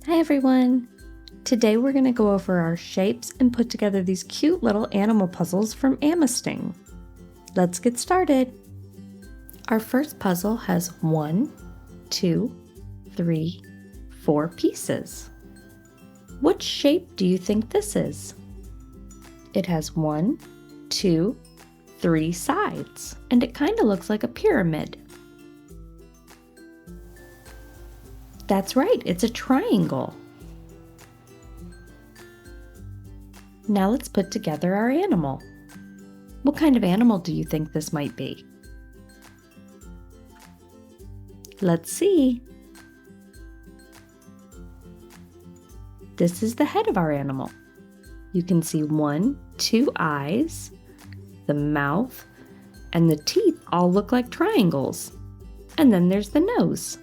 Hi everyone! Today we're going to go over our shapes and put together these cute little animal puzzles from Amasting. Let's get started! Our first puzzle has 1, 2, 3, 4 pieces. What shape do you think this is? It has 1, 2, 3 sides, and it kind of looks like a pyramid. That's right, it's a triangle. Now let's put together our animal. What kind of animal do you think this might be? Let's see. This is the head of our animal. You can see 1, 2 eyes, the mouth, and the teeth all look like triangles. And then there's the nose.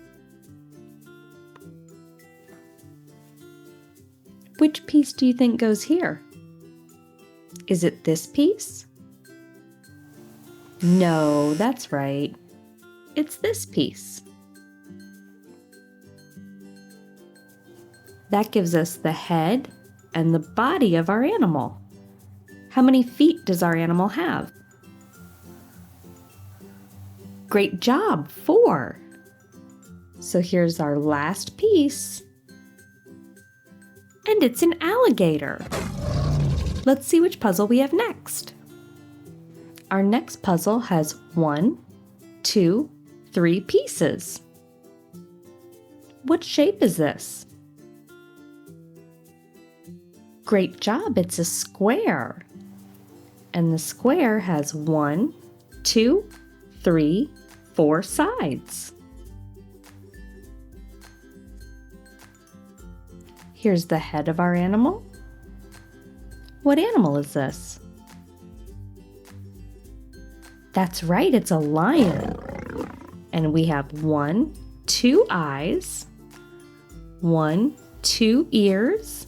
Which piece do you think goes here? Is it this piece? No, that's right. It's this piece. That gives us the head and the body of our animal. How many feet does our animal have? Great job, 4. So here's our last piece. And it's an alligator. Let's see which puzzle we have next. Our next puzzle has 1, 2, 3 pieces. What shape is this? Great job, it's a square. And the square has 1, 2, 3, 4 sides. Here's the head of our animal. What animal is this? That's right, it's a lion. And we have 1, 2 eyes, 1, 2 ears,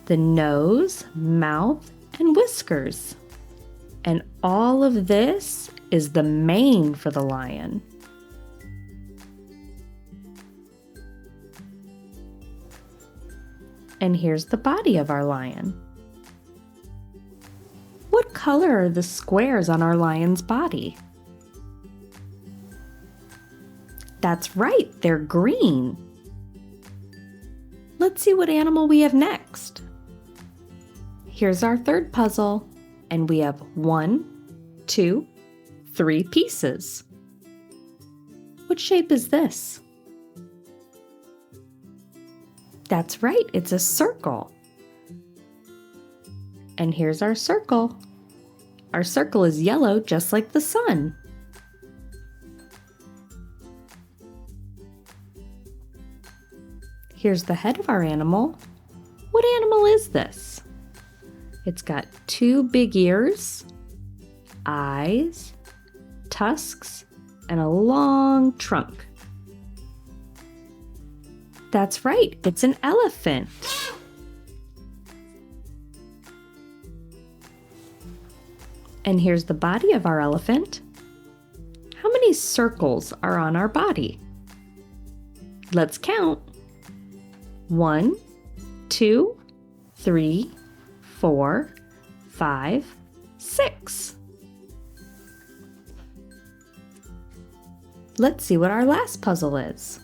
the nose, mouth, and whiskers. And all of this is the mane for the lion. And here's the body of our lion. What color are the squares on our lion's body? That's right, they're green. Let's see what animal we have next. Here's our third puzzle, and we have 1, 2, 3 pieces. What shape is this? That's right, it's a circle. And here's our circle. Our circle is yellow just like the sun. Here's the head of our animal. What animal is this? It's got 2 big ears, eyes, tusks, and a long trunk. That's right, it's an elephant. And here's the body of our elephant. How many circles are on our body? Let's count. 1, 2, 3, 4, 5, 6. Let's see what our last puzzle is.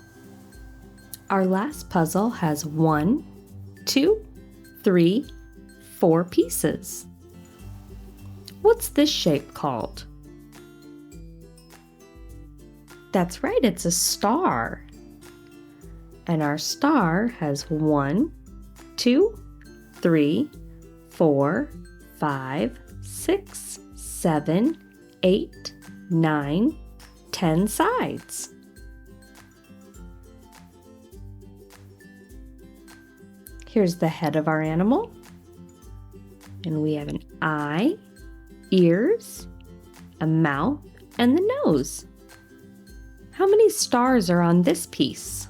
Our last puzzle has 1, 2, 3, 4 pieces. What's this shape called? That's right, it's a star. And our star has 1, 2, 3, 4, 5, 6, 7, 8, 9, 10 sides. Here's the head of our animal. And we have an eye, ears, a mouth, and the nose. How many stars are on this piece?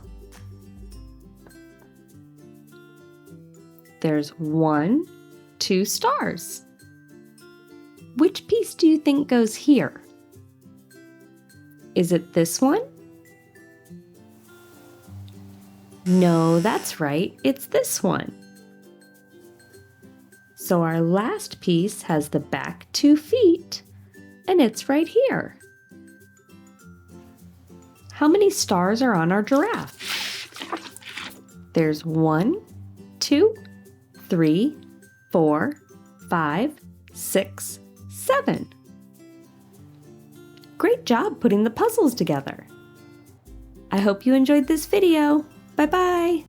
There's 1, 2 stars. Which piece do you think goes here? Is it this one? No, that's right, it's this one. So our last piece has the back 2 feet, and it's right here. How many stars are on our giraffe? There's 1, 2, 3, 4, 5, 6, 7. Great job putting the puzzles together. I hope you enjoyed this video. Bye-bye.